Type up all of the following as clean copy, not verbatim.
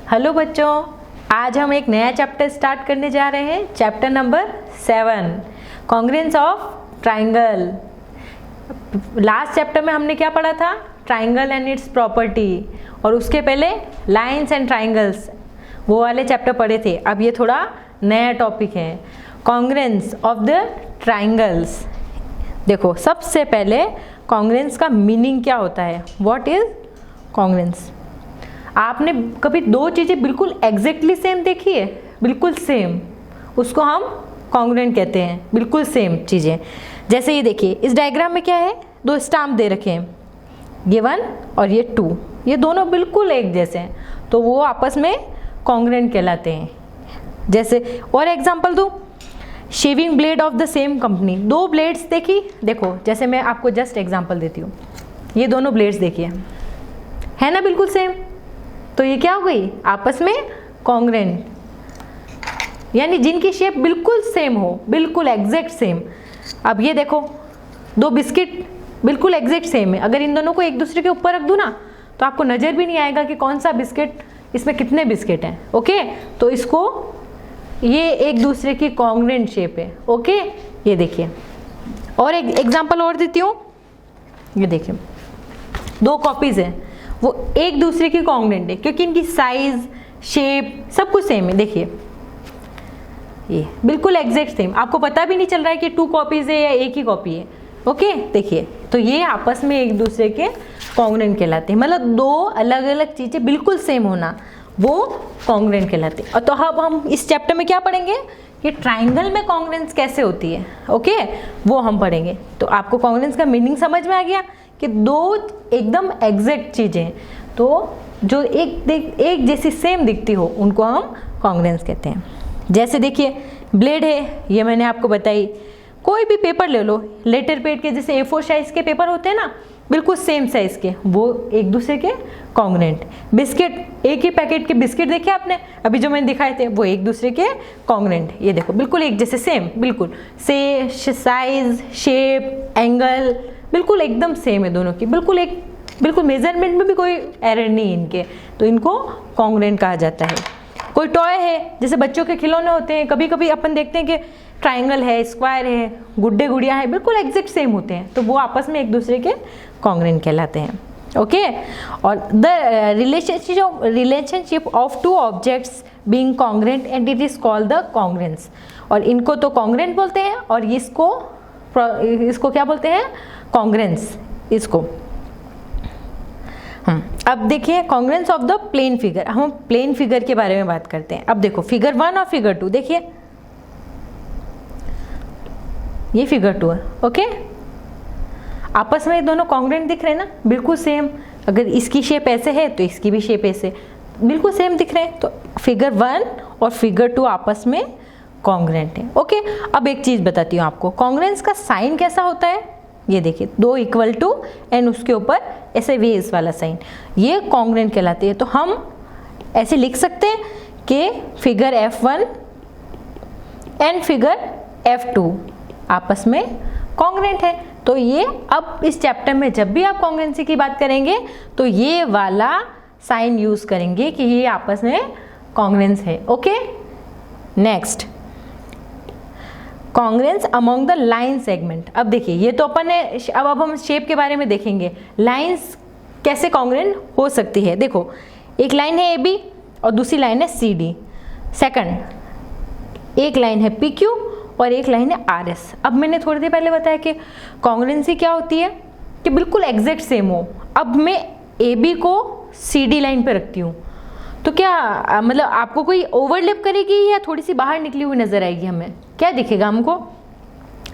Hello बच्चों, आज हम एक नया चैप्टर स्टार्ट करने जा रहे हैं। Chapter number 7, congruence of triangle. Last chapter में हमने क्या पढ़ा था? ट्राइंगल एंड इट्स प्रॉपर्टी, और उसके पहले लाइंस एंड ट्राइंगल्स, वो वाले चैप्टर पढ़े थे। अब ये थोड़ा नया टॉपिक है, कॉन्ग्रुएंस ऑफ द ट्राइंगल्स। देखो, सबसे पहले कॉन्ग्रुएंस का मीनिंग क्या होता है? What is congruence? आपने कभी दो चीज़ें बिल्कुल एग्जैक्टली सेम देखी है? बिल्कुल सेम, उसको हम कॉन्ग्रुएंट कहते हैं। बिल्कुल सेम चीज़ें, जैसे ये देखिए, इस डायग्राम में क्या है? दो स्टाम्प दे रखे हैं, ये 1 और ये 2, ये दोनों बिल्कुल एक जैसे हैं, तो वो आपस में कॉन्ग्रुएंट कहलाते हैं। जैसे और एग्जांपल दूँ, shaving blade of the same company. दो ब्लेड्स देखी, देखो, जैसे मैं आपको जस्ट एग्जांपल देती हूँ, ये दोनों ब्लेड्स देखिए, है ना बिल्कुल सेम, तो ये क्या हो गई? आपस में कॉन्ग्रुएंट, यानी जिनकी शेप बिल्कुल सेम हो, बिल्कुल एग्जैक्ट सेम। अब ये देखो, दो बिस्किट बिल्कुल एग्जैक्ट सेम है, अगर इन दोनों को एक दूसरे के ऊपर रख दूँ ना, तो आपको नज़र भी नहीं आएगा कि कौन सा बिस्किट, इसमें कितने बिस्किट हैं। ओके, तो इसको, ये एक दूसरे की कॉन्ग्रुएंट शेप है। ओके, ये देखिए, और एक एग्जांपल और देती हूँ, ये देखिए, दो कॉपीज़ हैं, वो एक दूसरे की कॉन्ग्रुएंट है क्योंकि इनकी साइज, शेप सब कुछ सेम है। देखिए, ये बिल्कुल एग्जैक्ट सेम, आपको पता भी नहीं चल रहा है कि 2 कॉपीज़ है या एक ही कॉपी है। ओके, देखिए, तो ये आपस में एक दूसरे के कॉन्ग्रुएंट कहलाते हैं। मतलब दो अलग अलग चीज़ें बिल्कुल सेम होना, वो कॉन्ग्रुएंट कहलाते हैं। और तो अब हम इस चैप्टर में क्या पढ़ेंगे कि ट्राइंगल में कॉन्ग्रुएंस कैसे होती है। ओके, वो हम पढ़ेंगे। तो आपको कॉन्ग्रुएंस का मीनिंग समझ में आ गया कि दो एकदम एग्जैक्ट चीज़ें, तो जो एक जैसी सेम दिखती हो, उनको हम कॉन्ग्रुएंस कहते हैं। जैसे देखिए, ब्लेड है, ये मैंने आपको बताई। कोई भी पेपर ले लो, लेटर पैड के जैसे A4 साइज़ के पेपर होते हैं ना, बिल्कुल सेम साइज़ के, वो एक दूसरे के कॉन्ग्रुएंट। बिस्किट, एक ही पैकेट के बिस्किट देखे आपने, अभी जो मैंने दिखाए थे, वो एक दूसरे के कॉन्ग्रुएंट। ये देखो, बिल्कुल एक जैसे सेम, बिल्कुल से साइज, शेप, एंगल बिल्कुल एकदम सेम है दोनों की, बिल्कुल मेजरमेंट में भी कोई एरर नहीं है इनके, तो इनको कॉन्ग्रुएंट कहा जाता है। कोई टॉय है, जैसे बच्चों के खिलौने होते हैं, कभी कभी अपन देखते हैं कि ट्राइंगल है, स्क्वायर है, गुड्डे गुड़िया है, बिल्कुल एग्जैक्ट सेम होते हैं, तो वो आपस में एक दूसरे के कॉन्ग्रुएंट कहलाते हैं। ओके, और the relationship of 2 objects being congruent and it is called the congruence. और इनको तो कॉन्ग्रुएंट बोलते हैं, और इसको क्या बोलते हैं? कॉन्ग्रुएंस। इसको अब देखिए, congruence of the plane figure. हम प्लेन फिगर के बारे में बात करते हैं। अब देखो, फिगर 1 और फिगर 2 देखिए, ये फिगर 2 है। ओके, आपस में ये दोनों कॉन्ग्रुएंट दिख रहे हैं ना, बिल्कुल सेम। अगर इसकी शेप ऐसे है तो इसकी भी शेप ऐसे, बिल्कुल सेम दिख रहे हैं, तो फिगर 1 और फिगर 2 आपस में कॉन्ग्रुएंट है। ओके, अब एक चीज़ बताती हूँ आपको, कॉन्ग्रुएंस का साइन कैसा होता है? ये देखिए, 2 इक्वल टू एंड उसके ऊपर ऐसे वेज वाला साइन, ये कॉन्ग्रुएंट कहलाती है। तो हम ऐसे लिख सकते हैं कि figure F1 and figure F2 आपस में कॉन्ग्रुएंट है। तो ये, अब इस चैप्टर में जब भी आप कॉन्ग्रुएंसी की बात करेंगे, तो ये वाला साइन यूज करेंगे कि ये आपस में कॉन्ग्रुएंस है। Okay, next, congruence among the line segment. अब देखिए, ये तो अपन ने, अब हम शेप के बारे में देखेंगे, लाइंस कैसे कॉन्ग्रुएंट हो सकती है। देखो, एक लाइन है AB और दूसरी लाइन है CD। सेकंड, एक लाइन है PQ और एक लाइन है RS। अब मैंने थोड़ी देर पहले बताया कि कॉन्ग्रुएंसी क्या होती है कि बिल्कुल एग्जैक्ट सेम हो। अब मैं AB को CD लाइन पर रखती हूँ, तो क्या मतलब आपको कोई ओवरलैप करेगी या थोड़ी सी बाहर निकली हुई नजर आएगी? हमें क्या दिखेगा हमको?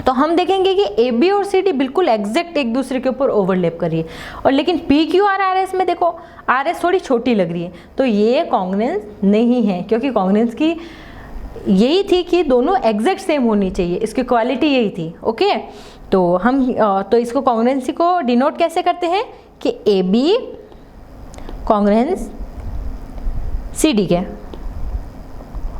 तो हम देखेंगे कि AB और CD बिल्कुल एग्जैक्ट एक दूसरे के ऊपर ओवरलैप कर रही है, और लेकिन PQ और RS में देखो, RS थोड़ी छोटी लग रही है, तो ये कॉन्ग्रुएंस नहीं है, क्योंकि कॉन्ग्रुएंस की यही थी कि दोनों एग्जैक्ट सेम होनी चाहिए, इसकी क्वालिटी यही थी। ओके, तो हम तो इसको कॉन्ग्रुएंसी को डिनोट कैसे करते हैं कि AB कॉन्ग्रुएंस CD के,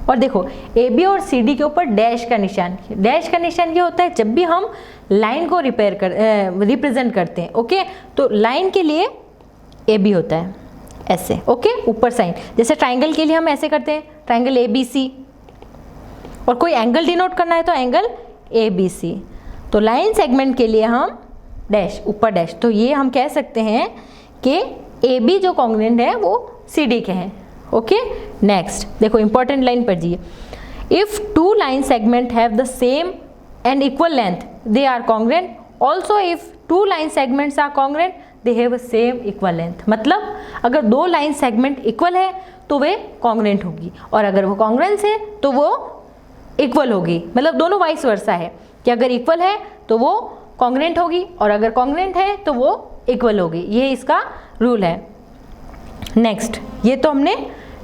और देखो AB और CD के ऊपर डैश का निशान। डैश का निशान ये होता है जब भी हम लाइन को रिप्रेजेंट करते हैं। ओके, तो लाइन के लिए AB होता है, ऐसे, ओके, ऊपर साइन। जैसे ट्राइंगल के लिए हम ऐसे करते हैं, ट्राइंगल ABC, और कोई एंगल डिनोट करना है तो एंगल ABC। तो लाइन सेगमेंट के लिए हम डैश, ऊपर डैश। तो ये हम कह सकते हैं कि AB जो कॉन्ग्रुएंट है वो CD के हैं, ओके। नेक्स्ट देखो, इंपॉर्टेंट लाइन पढ़िए। If two line segment have the same and equal length they are congruent, also if two line segments are congruent they have same equal length. मतलब अगर दो line segment equal है तो वे congruent होगी, और अगर वो कॉन्ग्रुएंस है तो वो इक्वल होगी। मतलब दोनों वाइस वर्सा है कि अगर इक्वल है तो वो कॉन्ग्रुएंट होगी, और अगर कॉन्ग्रुएंट है तो वो इक्वल होगी। ये इसका रूल है। नेक्स्ट, ये तो हमने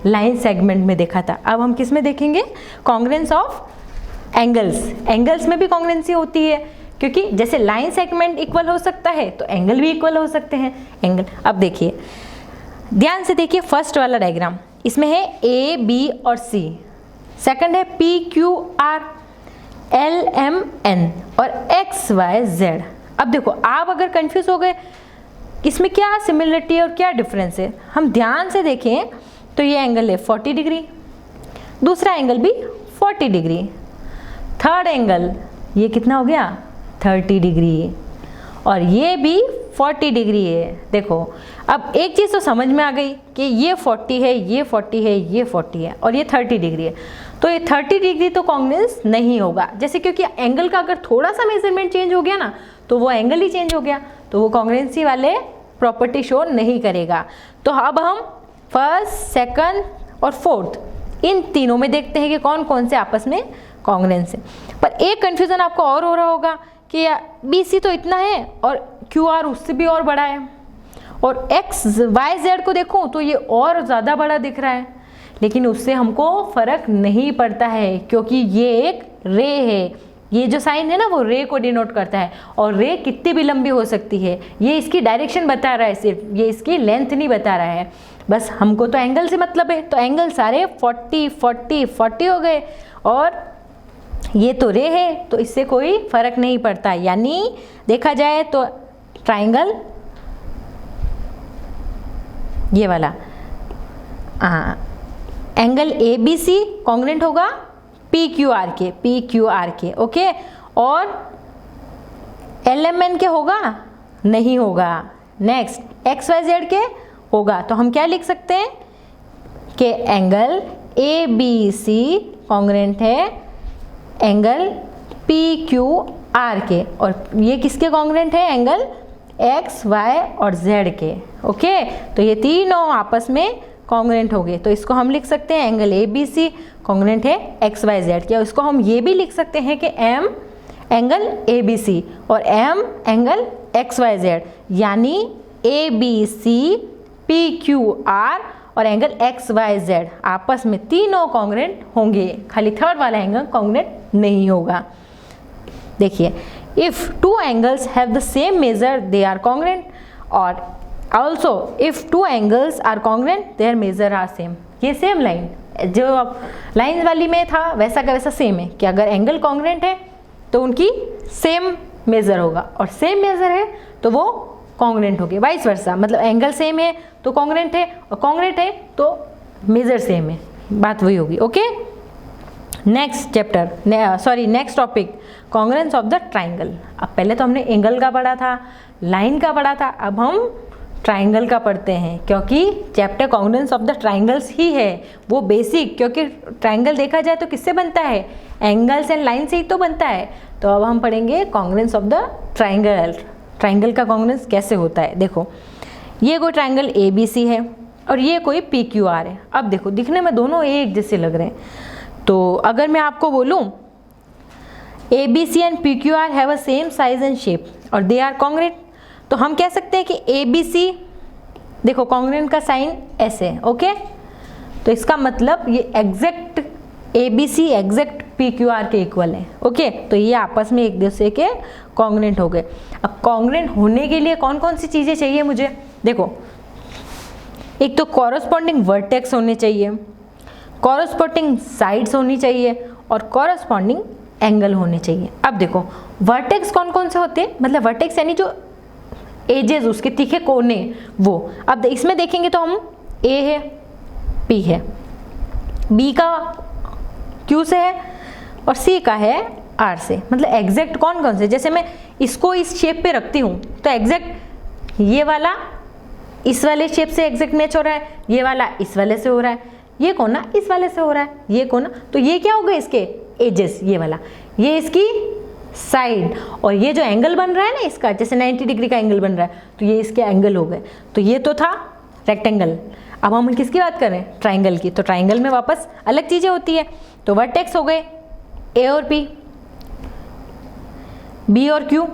लाइन सेगमेंट में देखा था। अब हम किस में देखेंगे? Congruence of angles. एंगल्स में भी कॉन्ग्रुएंसी होती है, क्योंकि जैसे लाइन सेगमेंट इक्वल हो सकता है तो एंगल भी इक्वल हो सकते हैं। एंगल, अब देखिए, ध्यान से देखिए फर्स्ट वाला डायग्राम, इसमें है AB और C, सेकंड है PQR LMN और XYZ। अब देखो, आप अगर कंफ्यूज हो गए इसमें क्या सिमिलरिटी है और क्या डिफरेंस है, हम ध्यान से देखें तो ये एंगल है 40 डिग्री, दूसरा एंगल भी 40 डिग्री, थर्ड एंगल ये कितना हो गया 30 डिग्री, और ये भी 40 डिग्री है। देखो, अब एक चीज़ तो समझ में आ गई कि ये 40 है, ये 40 है, ये 40 है, और ये 30 डिग्री है। तो ये 30 डिग्री तो कॉन्ग्रुएंस नहीं होगा, जैसे क्योंकि एंगल का अगर थोड़ा सा मेजरमेंट चेंज हो गया ना तो वो एंगल ही चेंज हो गया, तो वो कॉन्ग्रुएंसी वाले प्रॉपर्टी शो नहीं करेगा। तो अब हम फर्स्ट, सेकंड और फोर्थ इन तीनों में देखते हैं कि कौन कौन से आपस में कॉन्ग्रुएंस है। पर एक कन्फ्यूज़न आपको और हो रहा होगा कि BC तो इतना है और QR उससे भी और बड़ा है, और XYZ को देखूं तो ये और ज़्यादा बड़ा दिख रहा है, लेकिन उससे हमको फ़र्क नहीं पड़ता है, क्योंकि ये एक रे है। ये जो साइन है ना वो रे को डिनोट करता है, और रे कितनी भी लंबी हो सकती है, ये इसकी डायरेक्शन बता रहा है सिर्फ, ये इसकी लेंथ नहीं बता रहा है। बस हमको तो एंगल से मतलब है, तो एंगल सारे 40 40 40 हो गए, और ये तो रे है तो इससे कोई फर्क नहीं पड़ता। यानी देखा जाए तो ट्राइंगल ये वाला एंगल ABC कॉन्ग्रुएंट होगा PQR के, ओके, और LMN के होगा नहीं होगा। नेक्स्ट, XYZ के होगा। तो हम क्या लिख सकते हैं कि एंगल ABC कॉन्ग्रुएंट है एंगल PQR के, और ये किसके कॉन्ग्रुएंट है? एंगल X, Y और Z के, ओके। तो ये तीनों आपस में कॉन्ग्रुएंट हो गए, तो इसको हम लिख सकते हैं एंगल ABC कॉन्ग्रुएंट है XYZ के, और इसको हम ये भी लिख सकते हैं कि M एंगल ABC और M एंगल XYZ, यानी ABC PQR और एंगल XYZ आपस में तीनों कॉन्ग्रुएंट होंगे, खाली थर्ड वाला एंगल कॉन्ग्रुएंट नहीं होगा। देखिए, if two angles have the same measure they are congruent, और also if two angles are congruent their measure are same. ये सेम लाइन जो अब लाइन वाली में था वैसा का वैसा सेम है कि अगर एंगल कॉन्ग्रुएंट है तो उनकी सेम मेजर होगा, और सेम मेजर है तो वो कॉन्ग्रुएंट होगी, वाइस वर्सा। मतलब एंगल सेम है तो कॉन्ग्रुएंट है, और कॉन्ग्रुएंट है तो मेजर सेम है, बात वही होगी, okay. Next chapter, next topic, congruence of the triangle. अब पहले तो हमने एंगल का पढ़ा था, लाइन का पढ़ा था, अब हम ट्राइंगल का पढ़ते हैं, क्योंकि chapter congruence of the triangles ही है वो बेसिक। क्योंकि ट्राइंगल देखा जाए तो किससे बनता है? एंगल्स एंड लाइन से ही तो बनता है। तो अब हम पढ़ेंगे congruence of the triangle. Triangle का कॉन्ग्रुएंस कैसे होता है? देखो, ये कोई ट्राइंगल ABC है और ये कोई PQR है। अब देखो, दिखने में दोनों एक जैसे लग रहे हैं, तो अगर मैं आपको बोलूँ ABC and PQR have a same size and shape और दे आर कॉन्ग्रुएंट, तो हम कह सकते हैं कि ABC, देखो कॉन्ग्रुएंट का साइन ऐसे है, ओके। तो इसका मतलब ये एग्जैक्ट ABC एग्जैक्ट PQR के इक्वल है, ओके। तो ये आपस में एक दूसरे के कॉन्ग्रुएंट हो गए। अब कॉन्ग्रुएंट होने के लिए कौन कौन सी चीज़ें चाहिए मुझे? देखो, एक तो कॉरस्पॉन्डिंग वर्टेक्स होने चाहिए, कॉरस्पॉन्डिंग साइड्स होनी चाहिए, और कॉरस्पॉन्डिंग एंगल होने चाहिए। अब देखो, वर्टेक्स कौन कौन से होते हैं? मतलब वर्टेक्स यानी जो एजेस, उसके तीखे कोने, वो। अब इसमें देखेंगे तो हम ए है, पी है, बी का क्यू से है और सी का है आर से। मतलब एग्जैक्ट कौन कौन से, जैसे मैं इसको इस शेप पे रखती हूँ तो एग्जैक्ट ये वाला इस वाले शेप से एग्जैक्ट मैच हो रहा है, ये वाला इस वाले से हो रहा है, ये कोना इस वाले से हो रहा है, ये कोना, तो ये क्या हो गए इसके एजेस, ये वाला, ये इसकी साइड, और ये जो एंगल बन रहा है ना इसका, जैसे 90 डिग्री का एंगल बन रहा है तो ये इसके एंगल हो गए। तो ये तो था रेक्टेंगल, अब हम किसकी बात कर रहे हैं, ट्राइंगल की। तो ट्राइंगल में वापस अलग चीजें होती है। तो वर्टेक्स हो गए ए और पी, बी और क्यू,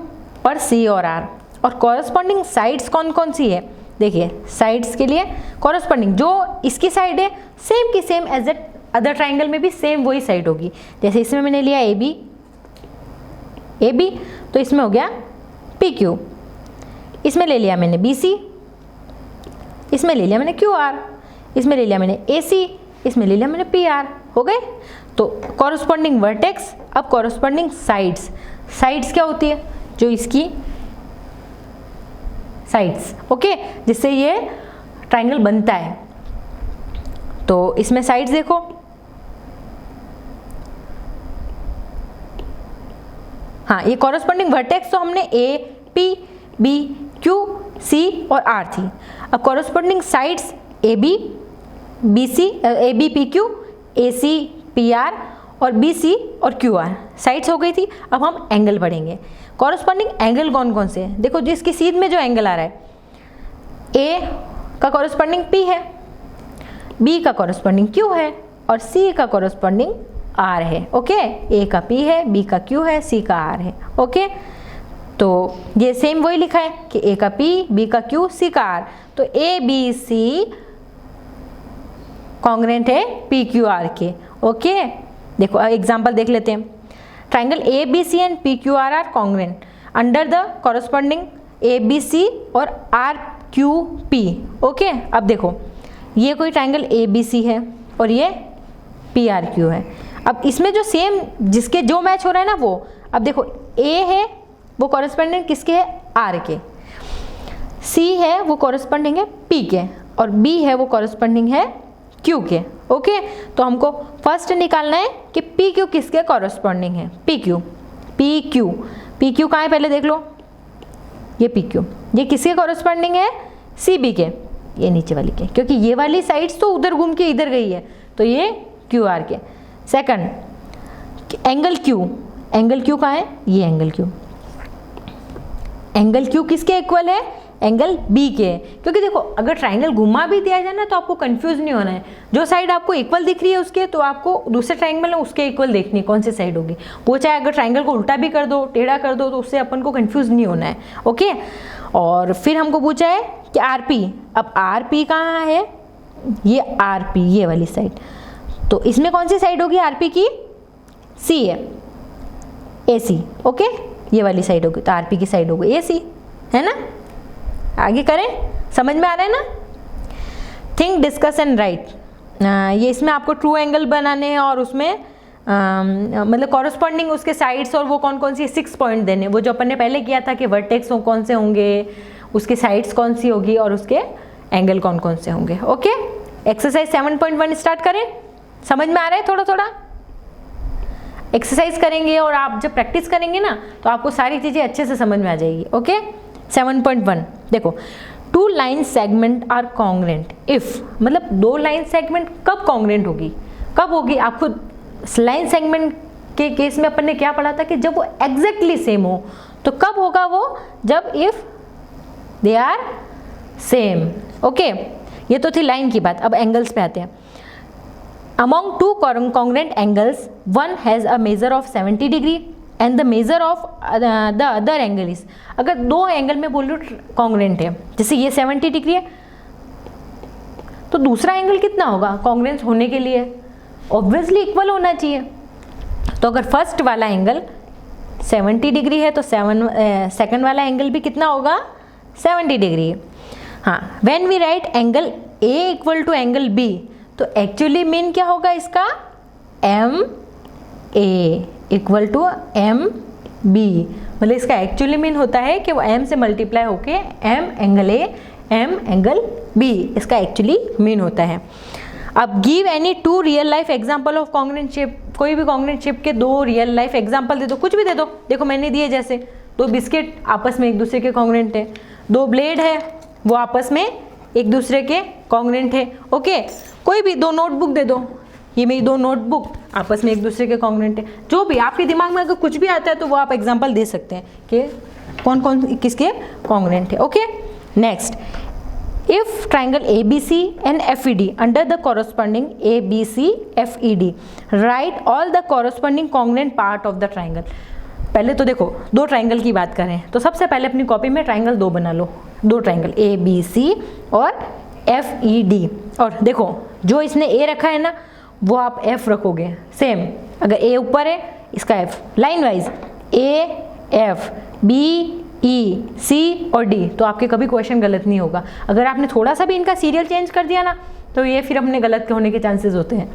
और सी और आर, और कॉरस्पॉन्डिंग साइड्स कौन कौन सी है, देखिए साइड्स के लिए कॉरस्पॉन्डिंग जो इसकी साइड है सेम की same as a other triangle में भी सेम वही साइड होगी। जैसे इसमें मैंने लिया ए बी, तो इसमें हो गया पी क्यू, इसमें ले लिया मैंने बी सी, इसमें ले लिया मैंने क्यू आर, इसमें ले लिया मैंने ए सी, इसमें ले लिया मैंने पी आर, हो गए। तो कॉरस्पॉन्डिंग वर्टेक्स। अब कॉरस्पॉन्डिंग साइड्स, साइड्स क्या होती है, जो इसकी साइड्स, ओके, जिससे ये ट्राइंगल बनता है। तो इसमें साइड्स देखो, हाँ, ये कॉरस्पॉन्डिंग वर्टेक्स तो हमने A P B Q C और आर थी। अब corresponding sides A B B C, A B P Q, A C P R और बी सी और क्यू आर, साइड्स हो गई थी। अब हम एंगल पढ़ेंगे। कॉरस्पॉन्डिंग एंगल कौन कौन से हैं, देखो जिसकी सीध में जो एंगल आ रहा है, ए का कॉरस्पॉन्डिंग पी है, बी का कॉरस्पॉन्डिंग क्यू है और सी का कॉरस्पॉन्डिंग आर है, ओके। ए का पी है, बी का क्यू है, सी का आर है, ओके। तो ये सेम वही लिखा है कि ए का पी, बी का क्यू, सी का आर। तो ए बी सी कॉन्ग्रेंट है पी क्यू आर के, ओके। देखो एग्जांपल देख लेते हैं। Triangle A B C and P Q R congruent under the corresponding A B C और आर क्यू पी, ओके। अब देखो ये कोई ट्राइंगल ए बी सी है और ये पी आर क्यू है। अब इसमें जो सेम जिसके जो मैच हो रहा है ना वो, अब देखो ए है वो कॉरस्पॉन्डिंग किसके है, आर के, सी है वो कॉरस्पॉन्डिंग है पी के, और बी है वो कॉरस्पॉन्डिंग है क्यू के, ओके। तो हमको फर्स्ट निकालना है कि पी क्यू किसके कॉरस्पॉन्डिंग है, P Q, P Q, P Q कहाँ है पहले देख लो, ये पी क्यू, ये किसके कॉरस्पॉन्डिंग है, सी बी के, ये नीचे वाली के, क्योंकि ये वाली साइड्स तो उधर घूम के इधर गई है, तो ये क्यू आर के। Second angle Q, angle Q कहाँ है, ये एंगल क्यू, एंगल क्यू किसके इक्वल है, एंगल बी के। क्योंकि देखो अगर ट्राइंगल घुमा भी दिया जाए ना तो आपको कंफ्यूज नहीं होना है, जो साइड आपको इक्वल दिख रही है उसके, तो आपको दूसरे ट्राइंगल में उसके इक्वल देखनी है कौन सी साइड होगी। वो चाहे अगर ट्राइंगल को उल्टा भी कर दो, टेढ़ा कर दो, तो उससे अपन को कंफ्यूज नहीं होना है, ओके। और फिर हमको पूछा है कि आर पी, अब आर पी कहाँ है, ये आर पी, ये वाली साइड, तो इसमें कौन सी साइड होगी आर पी की, सी है, ए सी, ओके, ये वाली साइड होगी, तो आर पी की साइड होगी ए सी, है ना। आगे करें, समझ में आ रहा है ना। थिंक डिस्कस एंड राइट, ये इसमें आपको ट्रू एंगल बनाने हैं और उसमें मतलब कॉरस्पॉन्डिंग उसके साइड्स और वो कौन कौन सी 6 पॉइंट देने, वो जो अपन ने पहले किया था कि वर्टेक्स कौन से होंगे, उसके साइड्स कौन सी होगी और उसके एंगल कौन कौन से होंगे, ओके। एक्सरसाइज 7.1 स्टार्ट करें, समझ में आ रहा है, थोड़ा थोड़ा एक्सरसाइज करेंगे और आप जब प्रैक्टिस करेंगे ना तो आपको सारी चीज़ें अच्छे से समझ में आ जाएगी, ओके। 7.1 देखो, 2 line segment are congruent if, मतलब 2 लाइन सेगमेंट कब कॉन्ग्रेंट होगी, कब होगी, आपको लाइन सेगमेंट के केस में अपन ने क्या पढ़ा था कि जब वो एग्जैक्टली सेम हो, तो कब होगा वो, जब if they are same, okay. ये तो थी लाइन की बात। अब एंगल्स पे आते हैं। Among 2 congruent angles, one has a measure of 70 degree and the measure of the other angle is, अगर 2 एंगल में बोल रही हूँ कॉन्ग्रेंट है, जैसे ये 70 डिग्री है तो दूसरा एंगल कितना होगा कॉन्ग्रेंस होने के लिए, ऑब्वियसली इक्वल होना चाहिए। तो अगर फर्स्ट वाला एंगल 70 डिग्री है तो सेकंड वाला एंगल भी कितना होगा, 70 डिग्री। हाँ, when we write angle A equal to angle B, तो एक्चुअली मीन क्या होगा इसका, M A equal to M B, मतलब इसका एक्चुअली मीन होता है कि वो एम से मल्टीप्लाई होके M angle A M angle B, इसका एक्चुअली मीन होता है। अब give any two real life example of congruent shape, कोई भी कॉन्ग्रुएंट शेप के दो रियल लाइफ एग्जाम्पल दे दो, कुछ भी दे दो। देखो मैंने दिए जैसे दो बिस्किट आपस में एक दूसरे के कॉन्ग्रुएंट है, दो ब्लेड है वो आपस में एक दूसरे के कॉन्ग्रुएंट है। ओके, कोई भी दो नोटबुक दे दो, ये मेरी दो नोटबुक आपस में एक दूसरे के कॉन्ग्रुएंट है। जो भी आपके दिमाग में अगर कुछ भी आता है तो वो आप एग्जाम्पल दे सकते हैं कि कौन कौन किसके कॉन्ग्रुएंट है। Okay, next, if triangle ABC and FED under the corresponding ABC FED write all the corresponding congruent part of the triangle। पहले तो देखो दो ट्राइंगल की बात करें तो सबसे पहले अपनी कॉपी में ट्राइंगल दो बना लो, दो ट्राइंगल ABC और FED। और देखो जो इसने A रखा है ना वो आप F रखोगे सेम, अगर A ऊपर है इसका F line wise A F B E C और D, तो आपके कभी क्वेश्चन गलत नहीं होगा। अगर आपने थोड़ा सा भी इनका सीरियल चेंज कर दिया ना तो ये फिर अपने गलत होने के चांसेस होते हैं।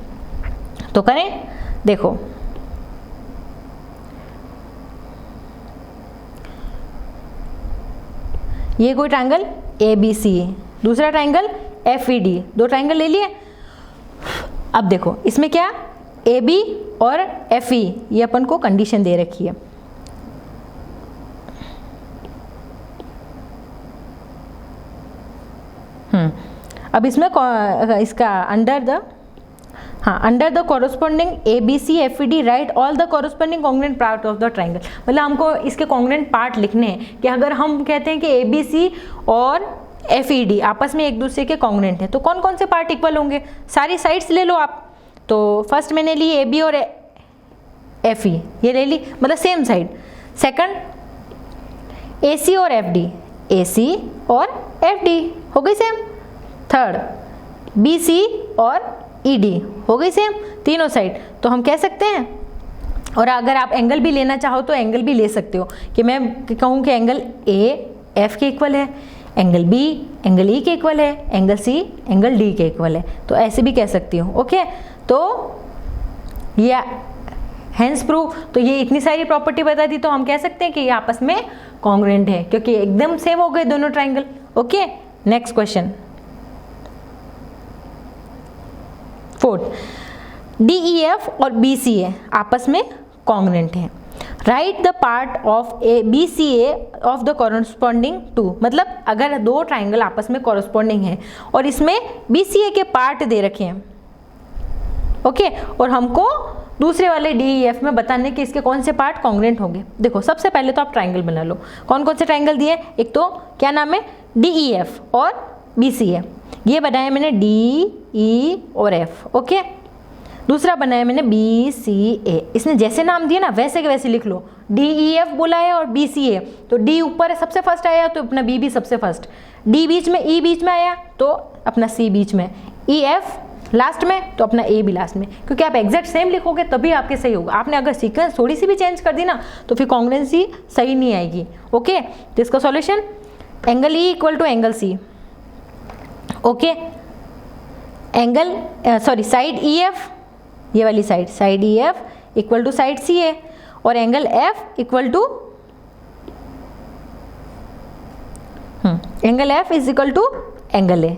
तो करें, देखो ये कोई ट्रायंगल ABC, दूसरा ट्रायंगल FED, दो ट्रायंगल ले लिए। अब देखो इसमें क्या AB और FE ये अपन को कंडीशन दे रखी है। अब इसमें इसका under the corresponding ABC FED right all the corresponding congruent part of the triangle. मतलब हमको इसके कॉन्ग्रुएंट पार्ट लिखने हैं कि अगर हम कहते हैं कि ABC और FED आपस में एक दूसरे के कॉन्ग्रुएंट है तो कौन कौन से पार्ट इक्वल होंगे, सारी साइड्स ले लो आप। तो फर्स्ट मैंने ली AB और FE, ये ले ली मतलब सेम साइड। सेकंड AC और FD, AC और FD हो गई सेम। थर्ड BC और ED हो गई सेम, तीनों साइड। तो हम कह सकते हैं, और अगर आप एंगल भी लेना चाहो तो एंगल भी ले सकते हो कि मैं कहूँ कि एंगल A F के इक्वल है, एंगल B एंगल E के इक्वल है, एंगल C एंगल D के इक्वल है, तो ऐसे भी कह सकती हूँ। ओके, तो ये हेंस प्रूफ, तो ये इतनी सारी प्रॉपर्टी बता दी तो हम कह सकते हैं कि ये आपस में कॉन्ग्रुएंट है क्योंकि एकदम सेम हो गए दोनों triangle. Okay, next question, fourth, DEF और BCA आपस में कॉन्ग्रुएंट है। Right the part of BCA of the corresponding to, मतलब अगर दो ट्राइंगल आपस में कॉरस्पॉन्डिंग है और इसमें BCA के पार्ट दे रखे हैं। ओके, और हमको दूसरे वाले DEF में बताने कि इसके कौन से पार्ट कॉन्ग्रुएंट होंगे। देखो सबसे पहले तो आप ट्राइंगल बना लो, कौन कौन से ट्राइंगल दिए, एक तो क्या नाम है DEF और BCA, ये बनाया मैंने DE और F। ओके, दूसरा बनाया मैंने BCA, इसने जैसे नाम दिया ना वैसे के वैसे लिख लो। DEF बोला है और BCA, तो D ऊपर है सबसे फर्स्ट आया तो अपना B भी सबसे फर्स्ट, D बीच में, E बीच में आया तो अपना C बीच में, EF लास्ट में तो अपना A भी लास्ट में, क्योंकि आप एग्जैक्ट सेम लिखोगे तभी आपके सही होगा। आपने अगर सीक्वेंस थोड़ी सी भी चेंज कर दी ना तो फिर कॉन्ग्रुएंसी सही नहीं आएगी। ओके, तो इसका solution angle E equal to angle C। Okay, angle sorry side EF, ये वाली side EF equal to side CA, और angle F equal to angle F is equal to angle A।